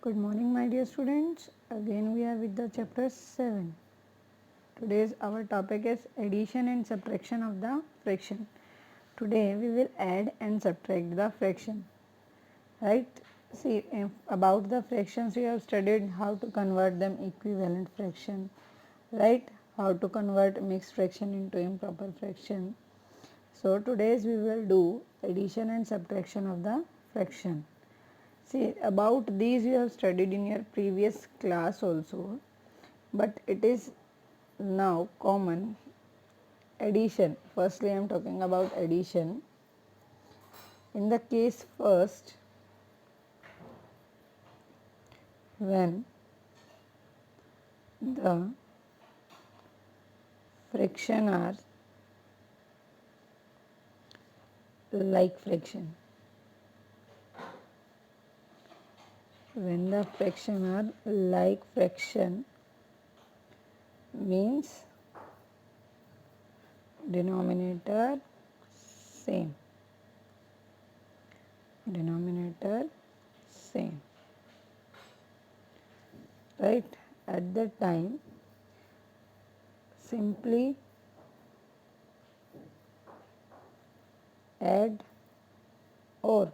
Good morning, my dear students. Again, we are with the chapter 7. Today's our topic is addition and subtraction of the fraction. Today, we will add and subtract the fraction. Right? See, about the fractions, we have studied how to convert them equivalent fraction. Right? How to convert mixed fraction into improper fraction. So, today's we will do addition and subtraction of the fraction. See, about these you have studied in your previous class also, but it is now common. Addition, firstly I am talking about addition. In the case first, when the fraction are like fraction, when the fraction are like fraction means denominator same, denominator same, right? At that time simply add or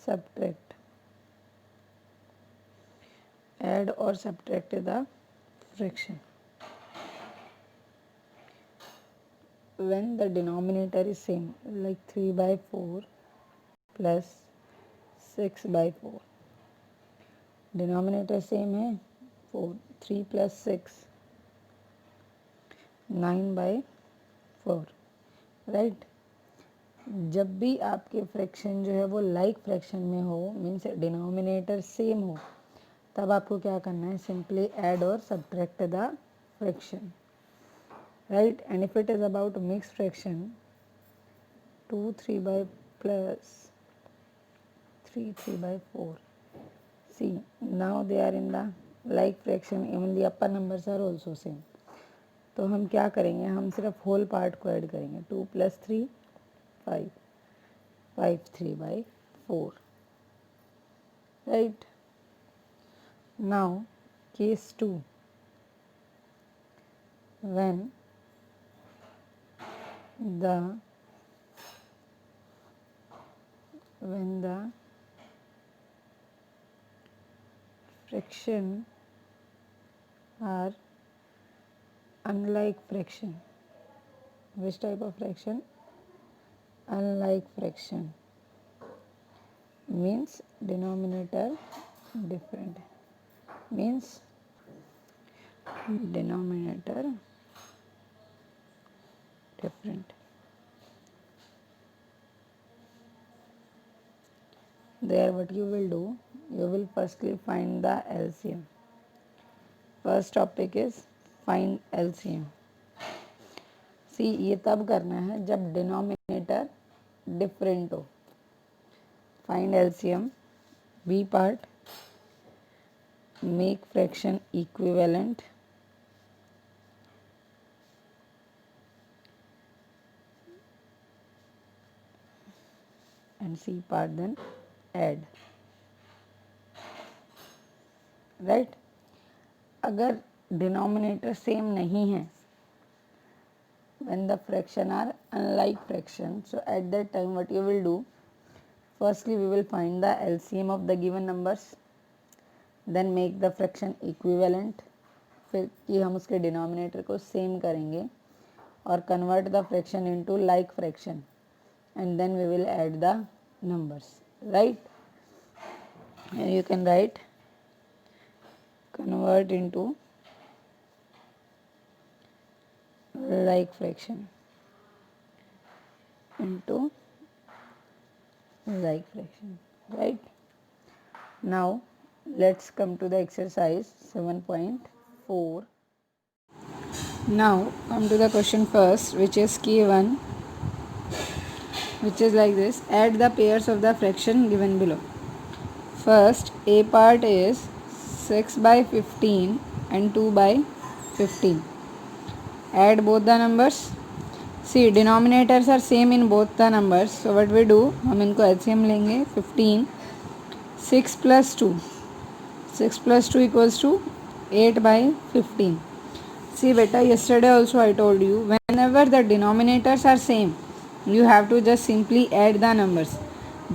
subtract, add or subtract the fraction. When the denominator is same, like 3 by 4 plus 6 by 4, denominator same है 4, 3 plus 6 9 by 4, right. जब भी आपके fraction जो है वो like fraction में हो, means denominator same हो, तब आपको क्या करना है, सिंपली ऐड और subtract the fraction, right? And if it is about mixed fraction, 2 3 by plus 3 by 4, see now they are in the like fraction, even the upper numbers are also same. तो हम क्या करेंगे, हम सिर्फ whole part को add करेंगे. 2 plus 3 5, 5 3 by 4, right? Now case 2, when the fraction are unlike fraction. Which type of fraction? Unlike fraction means denominator different, means denominator different. There what you will do, you will firstly find the LCM. First topic is find LCM. See, ये तब करना है जब denominator different हो. Find LCM. B part, make fraction equivalent. And C part then add, right? अगर denominator same नहीं है, when the fraction are unlike fraction, so at that time what you will do, firstly we will find the LCM of the given numbers, then make the fraction equivalent, फिर कि हम उसके denominator को same करेंगे और convert the fraction into like fraction, and then we will add the numbers, right? And you can write convert into like fraction, into like fraction, right? Now let's come to the exercise 7.4. Now come to the question first, which is key 1, which is like this: add the pairs of the fraction given below. First, A part is 6 by 15 and 2 by 15. Add both the numbers. See, denominators are same in both the numbers, so what we do, हम इनको LCM लेंगे. 15, 6 plus 2, 6 plus 2 equals to 8 by 15. See beta, yesterday also I told you, whenever the denominators are same, you have to just simply add the numbers.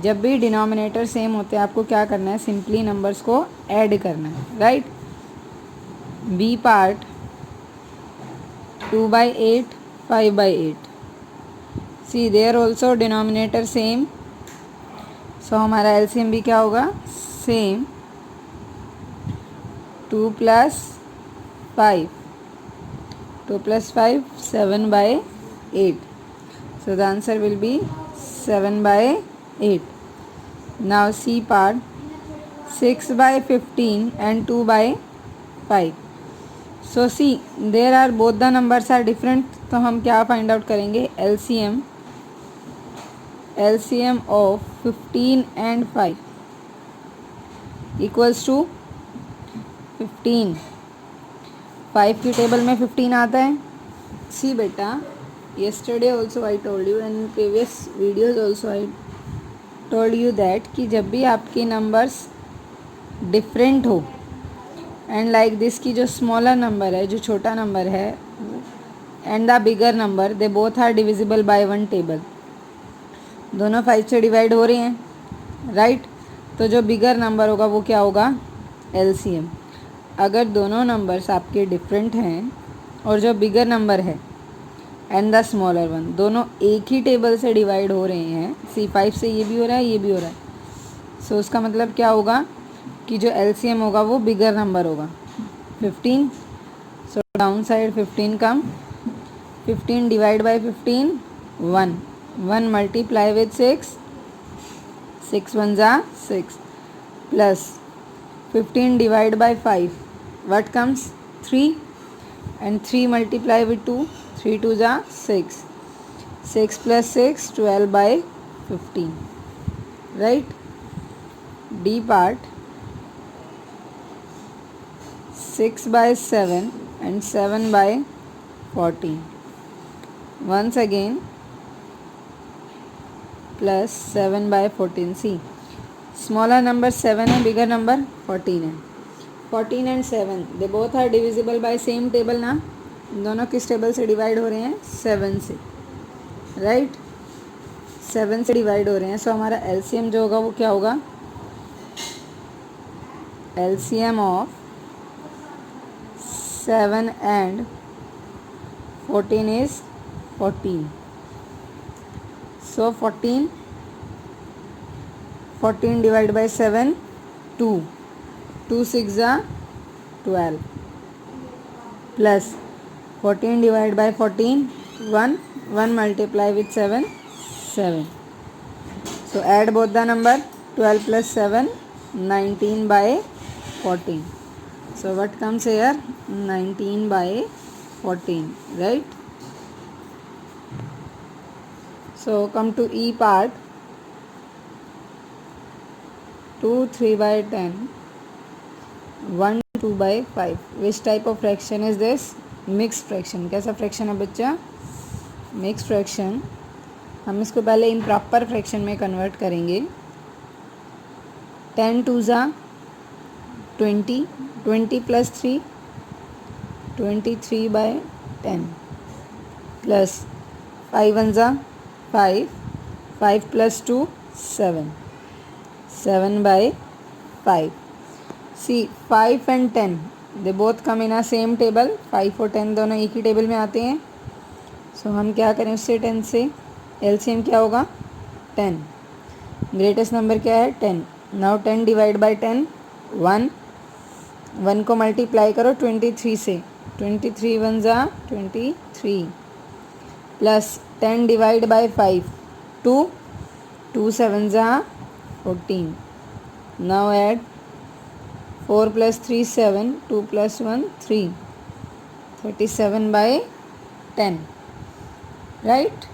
जब भी denominator same होते हैं आपको क्या करना है, सिंपली नंबर्स को ऐड करना है, right. B part 2 by 8, 5 by 8. See there also denominator same, so हमारा एलसीएम भी क्या होगा, same. 2 plus 5, 2 plus 5, 7 by 8. So the answer will be 7 by 8. Now C part 6 by 15 and 2 by 5. So see there are both the numbers are different. तो हम क्या find out करेंगे, LCM of 15 and 5 equals to 15. 5 की table में 15 आता है. सी बेटा, yesterday also I told you and previous videos also I told you that कि जब भी आपके नंबर्स डिफरेंट हो एंड लाइक दिस की जो स्मॉलर नंबर है, जो छोटा नंबर है, and the bigger number, they both are divisible by one table. दोनों 5 से डिवाइड हो रही हैं, राइट. तो जो बिगर नंबर होगा वो क्या होगा, एलसीएम. अगर दोनों नंबर्स आपके डिफरेंट हैं और जो बिगर नंबर है एंड द स्मॉलर वन, दोनों एक ही टेबल से डिवाइड हो रहे हैं, सी 5 से ये भी हो रहा है, ये भी हो रहा है, सो उसका मतलब क्या होगा कि जो एलसीएम होगा वो बिगर नंबर होगा, 15. So down side 15 come, 15 divide by 15, 1. 1 multiply with 6, 6 1 जा 6, plus 15 divide by 5, what comes, 3, and 3 multiply with 2, 3 2 जा 6, 6 plus 6, 12 by 15, right. D part 6 by 7 and 7 by 14. Once again plus 7 by 14. See, smaller number 7 है, bigger number 14 है. 14 and 7 they both are divisible by same table ना. दोनों किस table से divide हो रहे हैं, 7 से, राइट. 7 से डिवाइड हो रहे हैं. सो हमारा एलसीएम जो होगा वो क्या होगा, LCM of 7 and 14 is 14. So 14 divided by 7, 2. 2 6 जा 12, plus 14 divided by 14, 1. 1 multiply with 7, 7. So add both the number, 12 plus 7, 19 by 14. So what comes here, 19 by 14, right. So come to E part, 2 3 by 10, 1 2 by 5. Which type of fraction is this, mix fraction. कैसा fraction है बच्चा, mix fraction. हम इसको पहले improper fraction में convert करेंगे. 10 2 जा 20, 20 plus 3, 23 by 10, plus 5 1 जा 5, 5 plus 2, 7, 7 by 5. See 5 and 10 they both come in a same table. 5 और 10 दोनों एक ही टेबल में आते हैं. सो हम क्या करें उससे, 10 से एलसीएम क्या होगा, 10. ग्रेटेस्ट नंबर क्या है, 10. Now 10 divide by 10, 1. 1 को मल्टीप्लाई करो 23 से, 23 1 जा 23, प्लस 10 डिवाइड बाय 5, 2. 2 7 जा 14. Now add 4 plus 3 7, 2 plus 1 3, 37 by 10, right.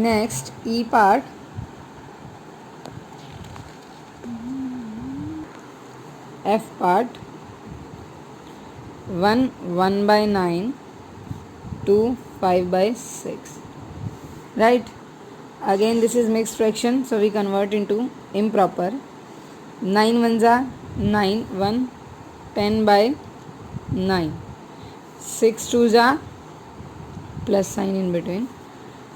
Next E part, F part, 1 1 by 9, 2 5 by 6, right. Again this is mixed fraction, so we convert into improper. 9 1 जा 9 1 10 by 9. 6 2 जा plus sign in between.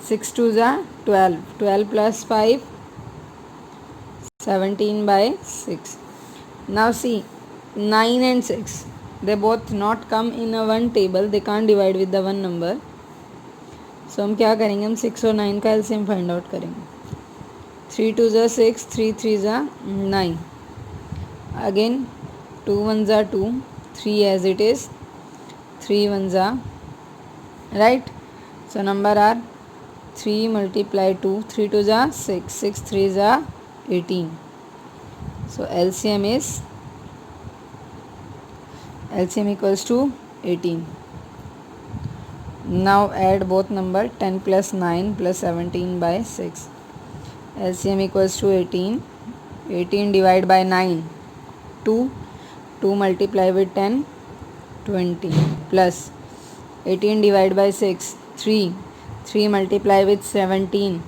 6 2 जा 12. 12 plus 5 17 by 6. Now see 9 and 6, they both not come in a one table, they can't divide with the one number. So हम क्या करेंगे, हम 6 और 9 का LCM find out करेंगे. 3 2 जा 6, 3 3 जा 9. अगेन 2 1 जा 2, 3 as it is, 3 1 जा, right. So number are 3 multiply 2, 3 2 जा 6, 6 3 जा 18. So LCM equals to 18. Now add both number, 10 plus 9 plus 17 by 6. LCM equals to 18. 18 divided by 9, 2. 2 multiply with 10, 20 plus 18 divided by 6, 3. 3 multiply with 17,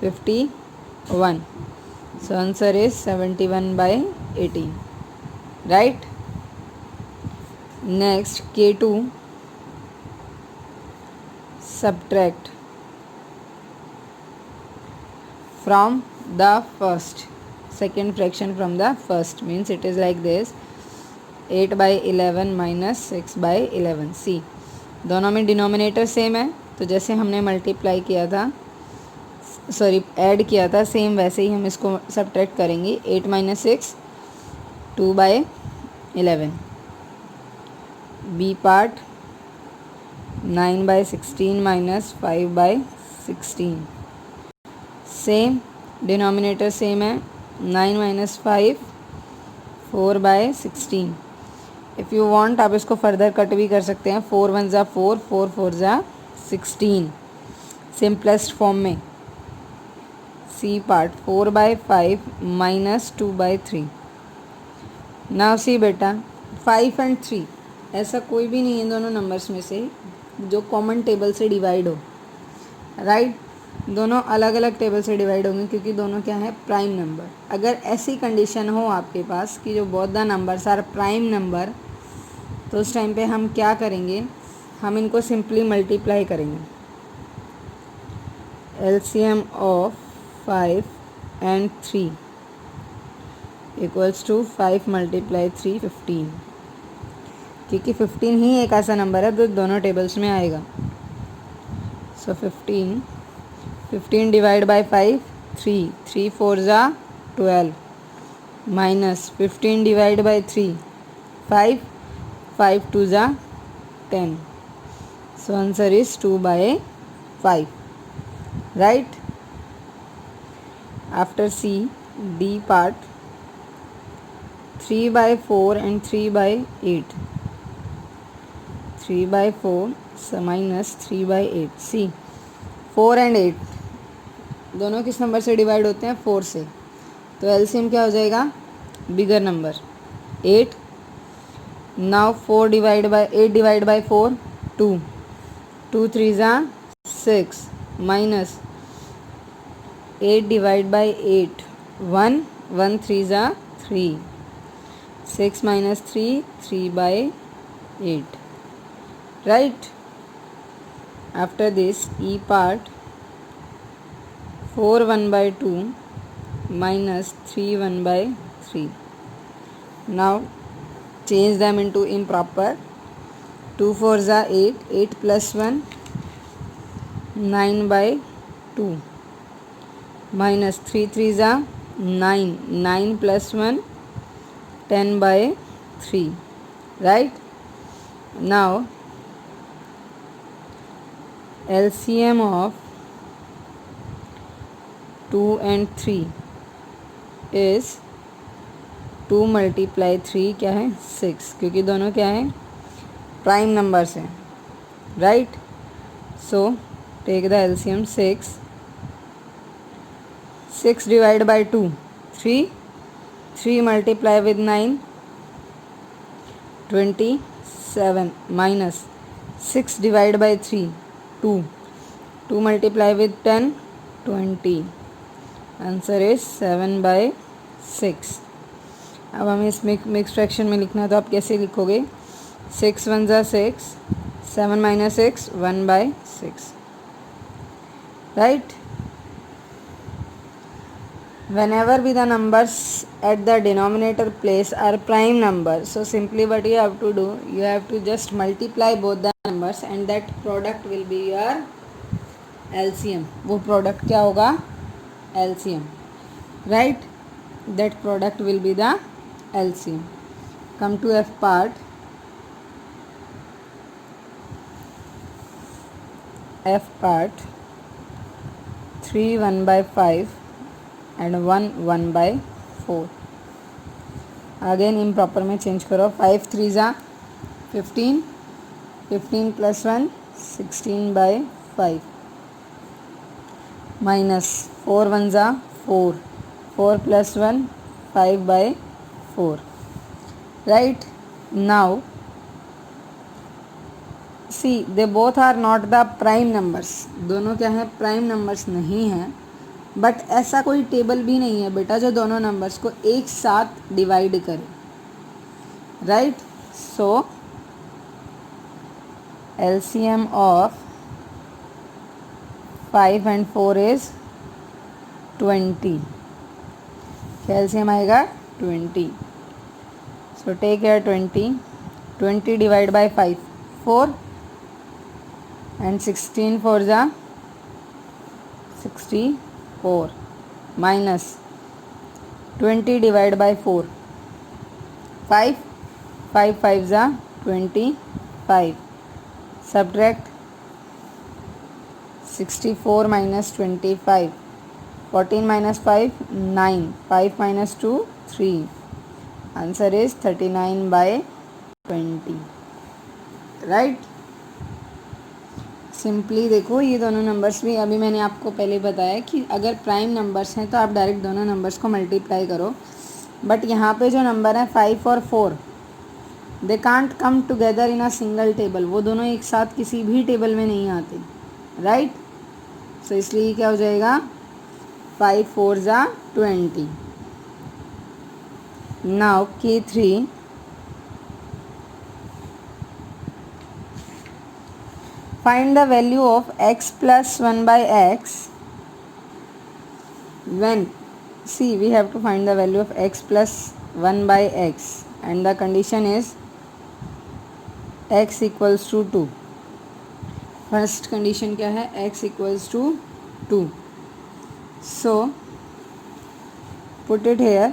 51. So answer is 71 by 18, right. Next K2, subtract from the first, second fraction from the first, means it is like this, 8 by 11 minus 6 by 11. सी दोनों में denominator same है, तो जैसे हमने multiply किया था, sorry add किया था, सेम वैसे ही हम इसको सब्ट्रैक्ट करेंगे. 8 minus 6 2 by 11. B part 9 by 16 minus 5 by 16. Same denominator same है, 9 minus 5 4 by 16. If you want आप इसको फर्दर कट भी कर सकते हैं. 4 1 जा 4, 4 4 जा 16, सिंपलेस्ट फॉर्म में. C part 4 by 5 minus 2 by 3. Now see बेटा 5 एंड 3 ऐसा कोई भी नहीं है दोनों नंबर्स में से जो कॉमन टेबल से डिवाइड हो, राइट. दोनों अलग अलग टेबल से डिवाइड होंगे क्योंकि दोनों क्या है, प्राइम नंबर. अगर ऐसी कंडीशन हो आपके पास कि जो both the numbers are prime number, तो उस टाइम पे हम क्या करेंगे, हम इनको सिंपली मल्टीप्लाई करेंगे. LCM of 5 and 3 equals to 5 multiply 3 15, क्योंकि 15 ही एक ऐसा नंबर है जो दोनों टेबल्स में आएगा. सो 15 डिवाइड बाय 5 3, 3 4 जा 12 माइनस 15 डिवाइड बाय 3 5, 5 2 जा 10. So answer is 2 by 5, right. After C, D part 3 by 4 and 3 by 8. 3 by 4 so minus 3 by 8. C 4 and 8 दोनों किस नंबर से डिवाइड होते हैं, 4 से. तो एलसीएम क्या हो जाएगा, bigger number 8. Now 8 divide by 4 2, 2 3 जा 6 माइनस 8 डिवाइड बाय 8 1, 1 3 जा 3, 6 minus 3 3 by 8, right. After this E part 4 1 by 2 minus 3 1 by 3. Now change them into improper. 2 4 जा 8, 8 plus 1 9 by 2 minus 3 3 जा 9, 9 plus 1 10 by 3, right. Now LCM of 2 and 3 is 2 multiply 3 क्या है 6, क्योंकि दोनों क्या है, प्राइम नंबर्स हैं, right. So take the LCM. 6 divide by 2 3, 3 multiply with 9 27 minus 6 divided by 3 2, 2 multiply with 10 20. Answer is 7 by 6। अब हमें इस मिक्स फ्रैक्शन में लिखना है तो आप कैसे लिखोगे? 6 1 ज़ा 6, 7 minus 6 1/6, right. Whenever be the numbers at the denominator place are prime numbers, so simply what you have to do, you have to just multiply both the numbers and that product will be your LCM. वो product क्या होगा? LCM, right? That product will be the LCM. Come to F part. F part 3 1/5 and 1 1/4. Again improper में change करो. 5 3 ज़ा 15, 15 plus 1 16/5 minus 4 1 ज़ा 4, 4 plus 1 5/4, right. Now see they both are not the prime numbers. दोनों क्या हैं? Prime numbers नहीं हैं. But ऐसा कोई टेबल भी नहीं है बेटा जो दोनों नंबर्स को एक साथ डिवाइड करे, right. So LCM of 5 and 4 is 20. क्या LCM आएगा? 20. So take here 20 divide by 5 4 and 16 4 ज़ा 64 minus 20 divided by 4 5 5 5 ज़ा 25 subtract 64 minus 25 14 minus 5 9 5 minus 2 3 answer is 39/20, right. Simply देखो ये दोनों नंबर्स भी अभी मैंने आपको पहले बताया कि अगर प्राइम नंबर्स हैं तो आप डायरेक्ट दोनों नंबर्स को मल्टीप्लाई करो. बट यहाँ पे जो नंबर है 5 और 4 they can't come together in a single table. वो दोनों एक साथ किसी भी टेबल में नहीं आते, राइट. सो इसलिए क्या हो जाएगा? 5 4 ज़ा 20. Now K3. Find the value of x plus 1/x when, see we have to find the value of x plus 1/x and the condition is x equals to 2. First condition क्या है? x equals to 2. So put it here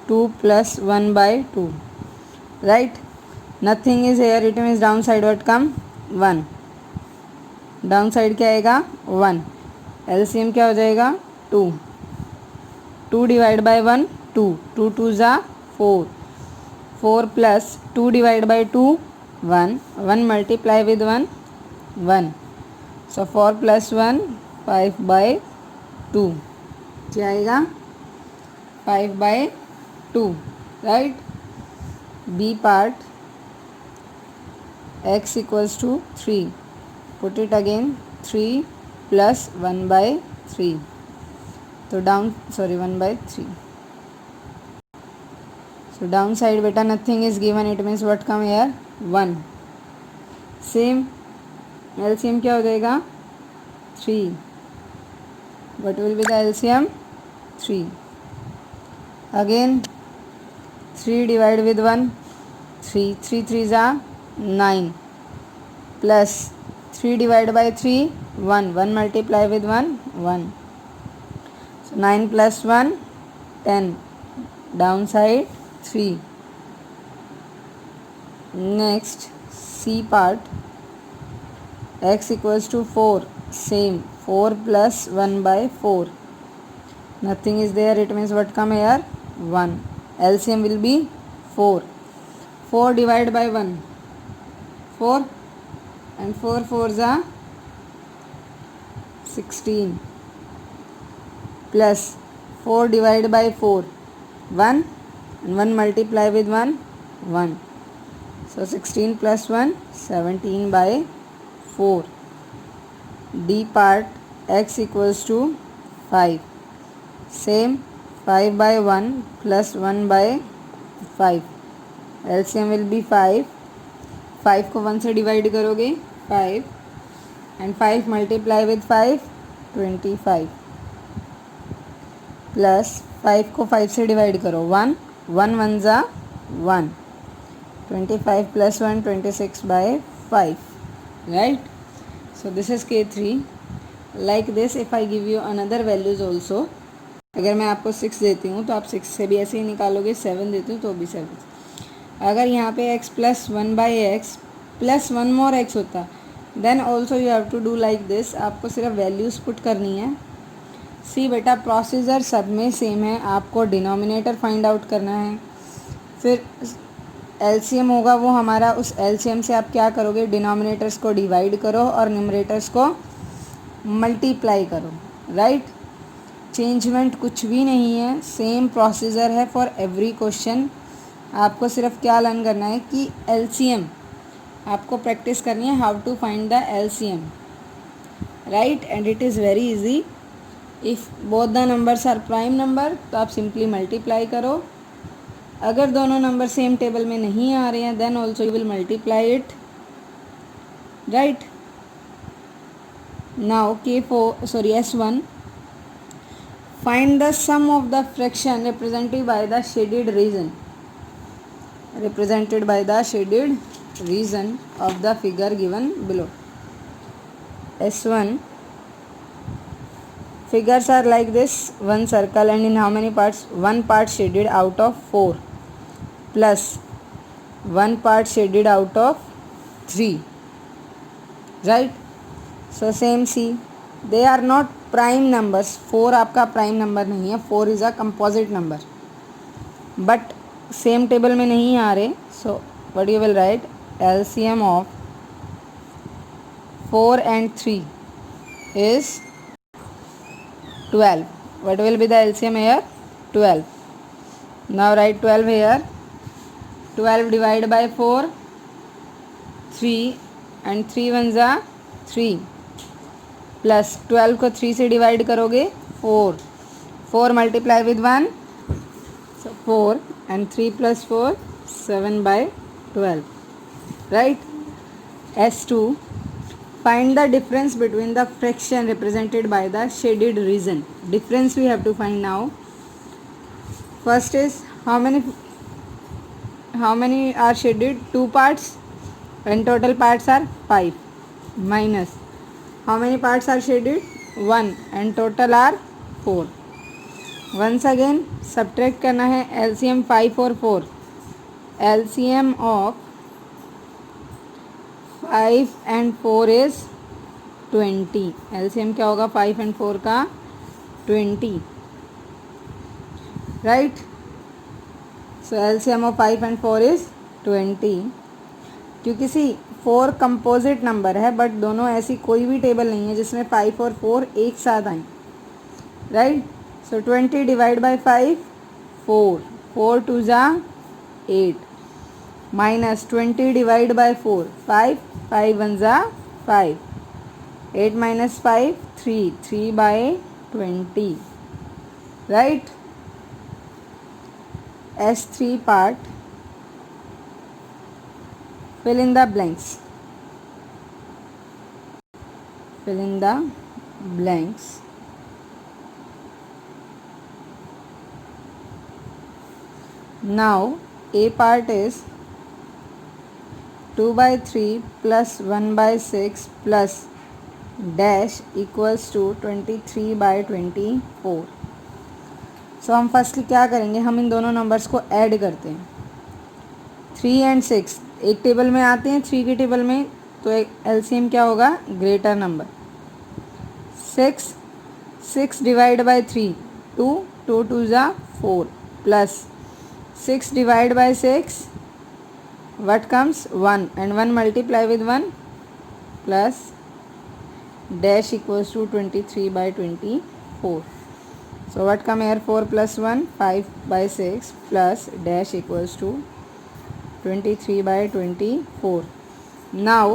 2 plus 1/2, right. Nothing is here, it means downside what come? 1. Down side क्या आएगा? 1. LCM क्या हो जाएगा? 2. 2 divide bye 1 2, 2 2 ज़ा 4, 4 plus 2 divide by 2 1, 1 multiply with 1 1. सो 4 plus 1 5/2 क्या आएगा? 5/2, right. B part x equals to 3. Put it again 3 plus 1/3. तो down 1/3. So down side beta nothing is given, it means what come here? 1. Same LCM क्या हो जाएगा? 3. What will be the LCM? 3. Again 3 divide with 1 3, 3 3 ज़ा 9 plus 3 divided by 3 1, 1 multiply with 1 1. So 9 plus 1 10, downside 3. Next C part x equals to 4. Same 4 plus 1/4. Nothing is there, it means what come here? 1. LCM will be 4. 4 divided by 1 4 and 4 4 ज़ा 16 plus 4 divided by 4 1 and 1 multiply with 1 1. So 16 plus 1 17/4. D part x equals to 5. Same 5/1 plus 1/5. LCM will be 5. 5 को 1 से divide करोगे 5 and 5 multiply with 5 25 plus 5 को 5 से divide करो 1 1 1 ज़ा 1 25 plus 1 26/5, right? So this is K3. Like this if I give you another values also, अगर मैं आपको 6 देती हूँ तो आप 6 से भी ऐसे ही निकालोगे, 7 देती हूँ तो भी 7. अगर यहाँ पे x plus 1/x plus 1 more x होता then also you have to do like this. आपको सिर्फ वैल्यूज़ पुट करनी है. सी बेटा प्रोसीजर सब में सेम है. आपको डिनोमिनेटर फाइंड आउट करना है, फिर एलसीएम होगा वो हमारा. उस एलसीएम से आप क्या करोगे, डिनोमिनेटर्स को डिवाइड करो और न्यूमरेटर्स को मल्टीप्लाई करो, राइट? चेंजमेंट कुछ भी नहीं है, सेम प्रोसीजर है फॉर एवरी क्वेश्चन. आपको सिर्फ क्या लर्न करना है कि एलसीएम आपको प्रैक्टिस करनी है, how to find the LCM, right? And it is very easy. If both the numbers are prime number तो आप सिंपली मल्टीप्लाई करो. अगर दोनों नंबर सेम टेबल में नहीं आ रहे हैं then also you will multiply it, right? Now S1, find the sum of the fraction represented by the shaded region of the figure given below. S1 figures are like this, one circle and in how many parts? One part shaded out of 4 plus one part shaded out of 3, right? So same see, they are not prime numbers. 4 आपका prime number नहीं है, 4 is a composite number, but same table में नहीं आ रहे. So what you will write, LCM of 4 and 3 is 12. What will be the LCM here? 12. Now write 12 here. 12 divided by 4, 3 and 3 ones are 3 plus 12 को 3 से divide करोगे 4. 4 multiply with 1 so 4 and 3 plus 4 7/12, right? S2 find the difference between the fraction represented by the shaded region. Difference we have to find now. First is how many are shaded? 2 parts and total parts are 5, minus how many parts are shaded? 1 and total are 4. Once again subtract करना है. LCM 5 और 4. LCM of 5 and 4 is 20. LCM क्या होगा 5 and 4 का? 20, right? So LCM of 5 and 4 is 20. क्योंकि सी 4 composite number है but दोनों ऐसी कोई भी टेबल नहीं है जिसमें 5 और 4 एक साथ आए, राइट? सो 20 डिवाइड बाई 5 4, 4 2 जा 8, माइनस 20 डिवाइड बाई 4 5, 5 1 जा 5, 8 minus 5 3, 3/20, right? S3 part, fill in the blanks. Fill in the blanks. Now A part is 2/3 plus 1/6 plus dash equals to 23/24. सो हम फर्स्टली क्या करेंगे, हम इन दोनों नंबर्स को ऐड करते हैं. 3 and 6 एक टेबल में आते हैं, 3 की टेबल में, तो एलसीएम क्या होगा, ग्रेटर नंबर. 6 डिवाइड बाई 3 2, 2 2 ज़ा 4 plus 6 divide by 6 what comes 1 and 1 multiply with 1 plus dash equals to 23/24. So what come here, 4 plus 1 5/6 plus dash equals to 23/24. Now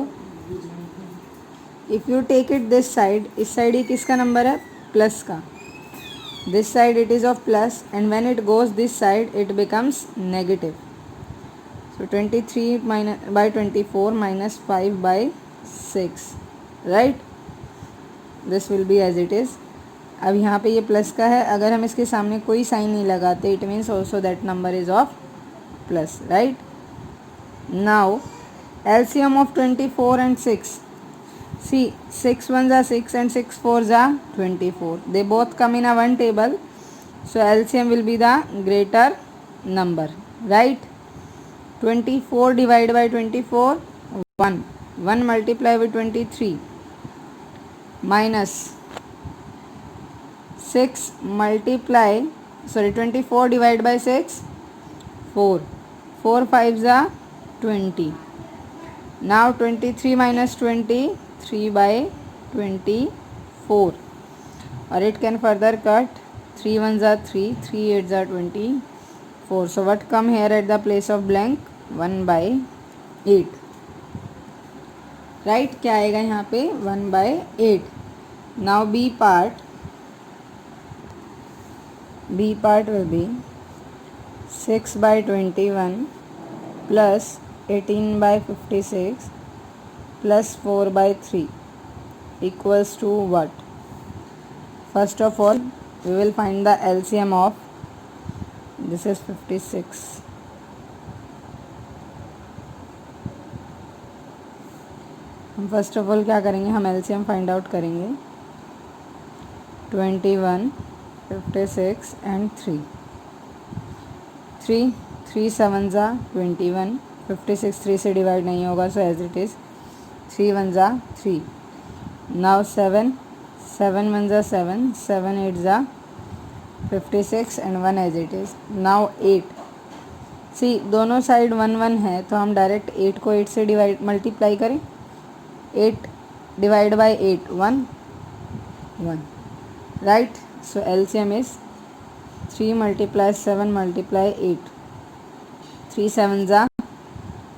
if you take it this side, इस side ये किसका number है, plus का, This side it is of plus, and when it goes this side it becomes negative. So 23 by 24 minus 5 by 6, right? This will be as it is. अब यहाँ पे ये plus का है, अगर हम इसके सामने कोई साइन नहीं लगाते, it means also that number is of plus, right? Now LCM of 24 and 6. See, 6 ones are 6 and 6 fours are 24. They both come in a one table. So LCM will be the greater number, right? 24 divided by 24, 1. 1 multiply with 23 minus 6 multiply, 24 divided by 6, 4. 4 5s are 20. Now 23 minus 20, 3 by 24. Or it can further cut. 3 ones are 3, 3 8s are 24. So what come here at the place of blank? 1 by 8. Right? क्या आएगा यहाँ पे? 1 by 8. Now B part. B part will be 6 by 21 plus 18 by 56 plus 4 by 3 equals to what? First of all, we will find the LCM of this is 56. हम first of all क्या करेंगे? हम LCM find out करेंगे. 21, 56 and 3. 3 sevens are 21. 56 3 से divide नहीं होगा, so as it is. 3 ones are 3. नाउ 7 ones are 7. 7 8s are 56 and 1 as it is. Now 8. See दोनों साइड 1 1 है, तो हम डायरेक्ट 8 को 8 से डिवाइड मल्टीप्लाई करें. 8 divide by 8, 1 1, right? So LCM is 3 multiply 7 multiply 8. 3 sevens are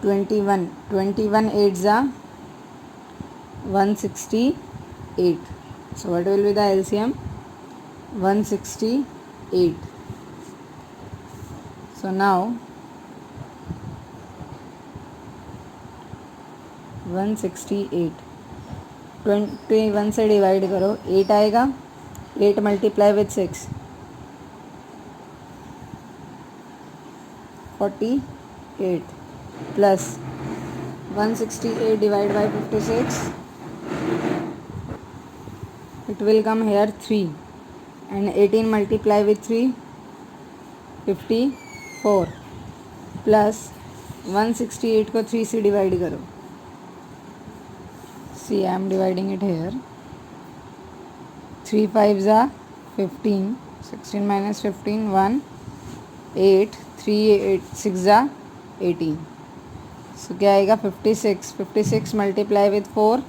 21. 21 8s are 168. So what will be the LCM? 168. So now 168. 21 से divide करो, 8 आएगा. 8 multiply with 6, 48 plus 168 divided by 56, it will come here 3, and 18 multiply with 3, 54 plus 168 को 3 से divide करो. See, I am dividing it here. 3 5s are 15. 16 minus 15, 1, 8. 3 8 6 are 18. So क्या आएगा? 56. 56 multiply with 4.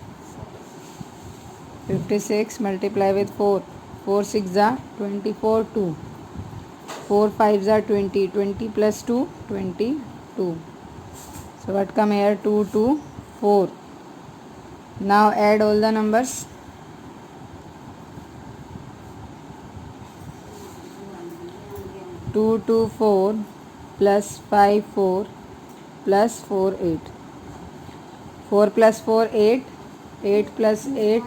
56 multiply with 4. 4 6 are 24. 2. 4 5s are 20. 20 plus 2, 22. So what come here? 2 2 4. Now add all the numbers. 2 2 4 plus 5 4 plus 4 8. 4 plus 4 8. 8 plus 8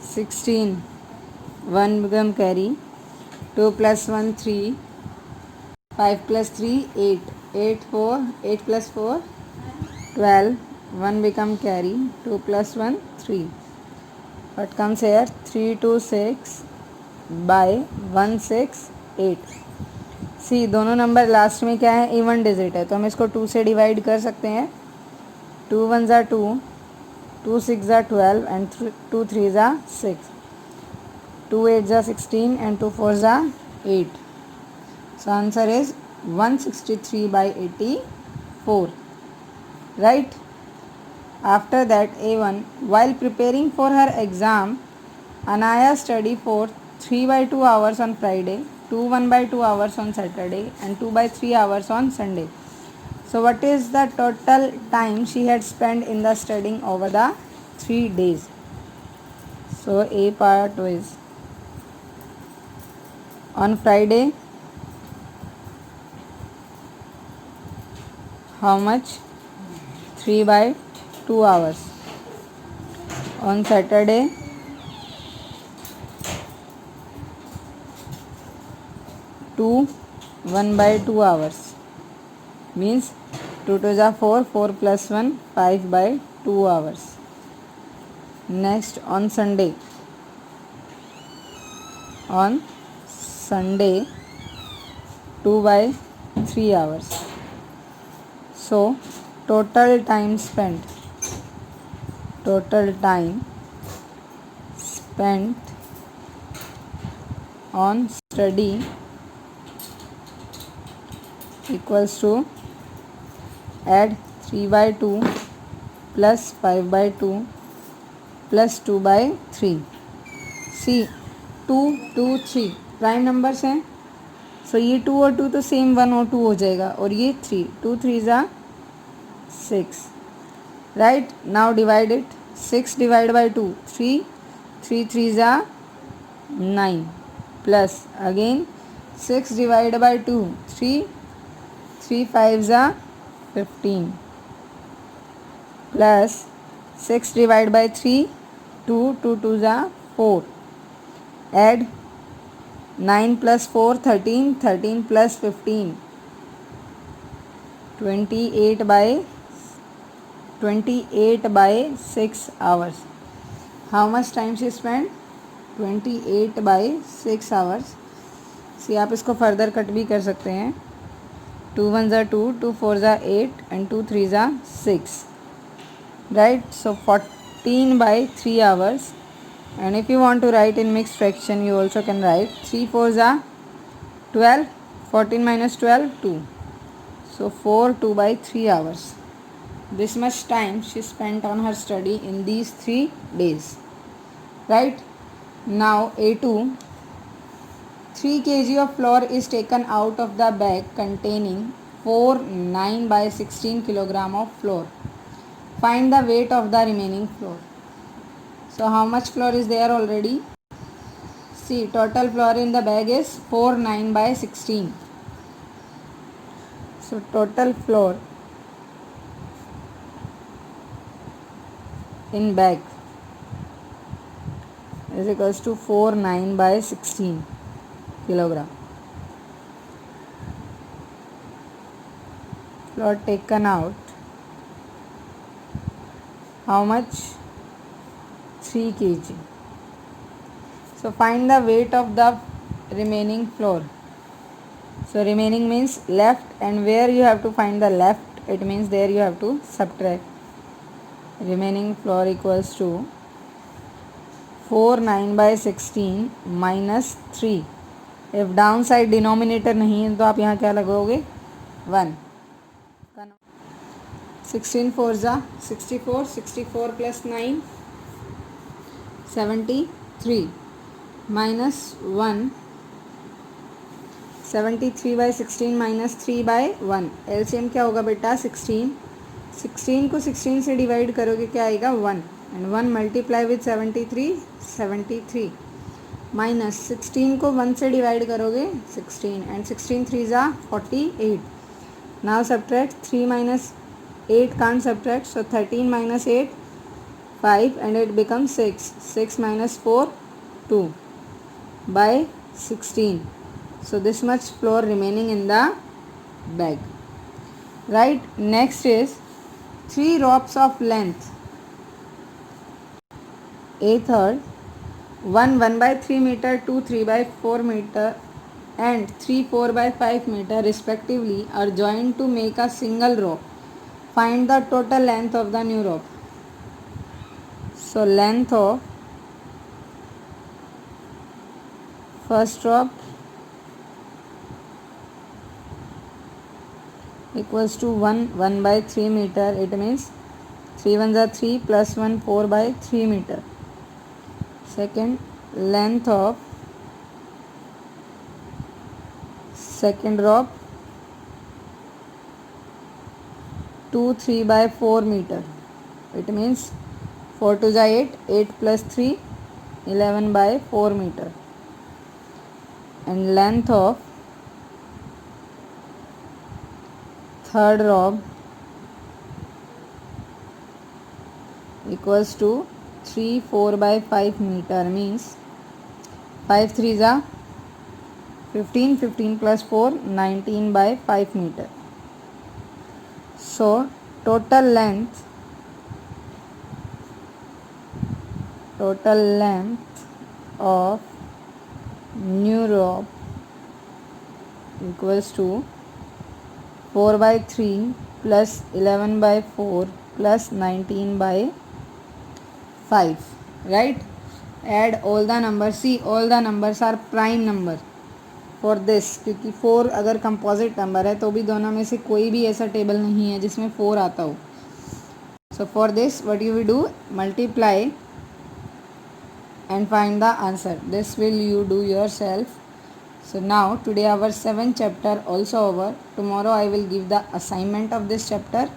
16. 1 become carry. 2 plus 1 3. 5 plus 3 8. 8 4. 8 plus 4 12. 1 become carry. 2 plus 1 3. What comes here? 3 2 6 by 1 6 8. See दोनों number last में क्या है? Even digit है, तो हम इसको 2 से divide कर सकते हैं. 2 1s are 2. 2 6s are 12 and 2 3s are 6. 2 8s are 16 and 2 4s are 8. So answer is 163 by 84. Right? After that, A1, while preparing for her exam, Anaya studied for 3 by 2 hours on Friday, 1 by 2 hours on Saturday, and 2 by 3 hours on Sunday. So what is the total time she had spent in the studying over the 3 days? So A part is On Friday, how much? 3 by 2 hours. On Saturday, 2 1 by 2 hours. Means 2 2 are 4, 4 plus 1, 5 by 2 hours. Next, on Sunday, 2 by 3 hours. So total time spent on study equals to, add 3 by 2 plus 5 by 2 plus 2 by 3. See, 2 2 3 prime numbers हैं, सो ये 2 और 2 तो same 1 और 2 हो जाएगा, और ये 3 2 3 ज़ा 6. Right, now divide it. 6 divide by 2 3 3 3 ज़ा 9 प्लस अगेन 6 डिवाइड बाई 2 3 3 5 ज़ा 15 प्लस 6 डिवाइड बाई 3 2 2 2 ज़ा 4. Add 9 plus 4 13 13 plus 15 28 by 6 hours. How much time she spent? 28 by 6 hours. See, आप इसको फर्दर कट भी कर सकते हैं. 2 1 ज़ा 2 2 4 ज़ा 8 and 2 3 ज़ा 6. Right, so 14 by 3 hours. And if you want to write in mixed fraction, you also can write 3 4 ज़ा 12, 14 minus 12 2. So 4 2 by 3 hours. This much time she spent on her study in these 3 days. Right, now A2, 3 kg of flour is taken out of the bag containing 4 9 by 16 kilogram of flour. Find the weight of the remaining flour. So how much flour is there already? See, total flour in the bag is 4 9 by 16. So total flour in bag is equals to 4 9 by 16 kilogram. Flour taken out, how much? 3 kg. So find the weight of the remaining flour. So remaining means left, and where you have to find the left, it means there you have to subtract. Remaining flour equals to 4 9 by 16 minus 3. If downside denominator नहीं है तो आप यहाँ क्या लगाओगे? 1. 16 4 ज़ा 64, 64 plus 9 73 minus 1, 73 by 16 minus 3 by 1. LCM क्या होगा बेटा? 16. 16 को 16 से डिवाइड करोगे क्या आएगा? 1. एंड 1 मल्टीप्लाई विथ 73 माइनस 16 को 1 से डिवाइड करोगे 16, एंड 16 3 ज़ा 48. Now subtract 3 minus 8 can't subtract, so 13 minus 8 5, and it becomes 6. 6 minus 4 2 by 16. So this much flour remaining in the bag. Right, next is 3 ropes of length. A third, 1 1 by 3 meter, 2 3 by 4 meter and 3 4 by 5 meter respectively are joined to make a single rope. Find the total length of the new rope. So length of first rope equals to 1 by 3 meter. It means 3 1 are 3 plus 1 4 by 3 meter. Second, length of second rope 2 3 by 4 meter. It means 4 2 is 8, 8 plus 3 11 by 4 meter. and length of third row equals to 3 4 by 5 meter, means 5 3s are 15, 15 plus 4 19 by 5 meter. So total length of new rope equals to 4 by 3 plus 11 by 4 plus 19 by 5, right? Add all the numbers. See, all the numbers are prime number for this, क्योंकि 4 अगर composite number है तो भी दोनों में से कोई भी ऐसा टेबल नहीं है जिसमें 4 आता हो. So for this, what you will do, multiply and find the answer. This will you do yourself. So now today our 7th chapter also over. Tomorrow I will give the assignment of this chapter.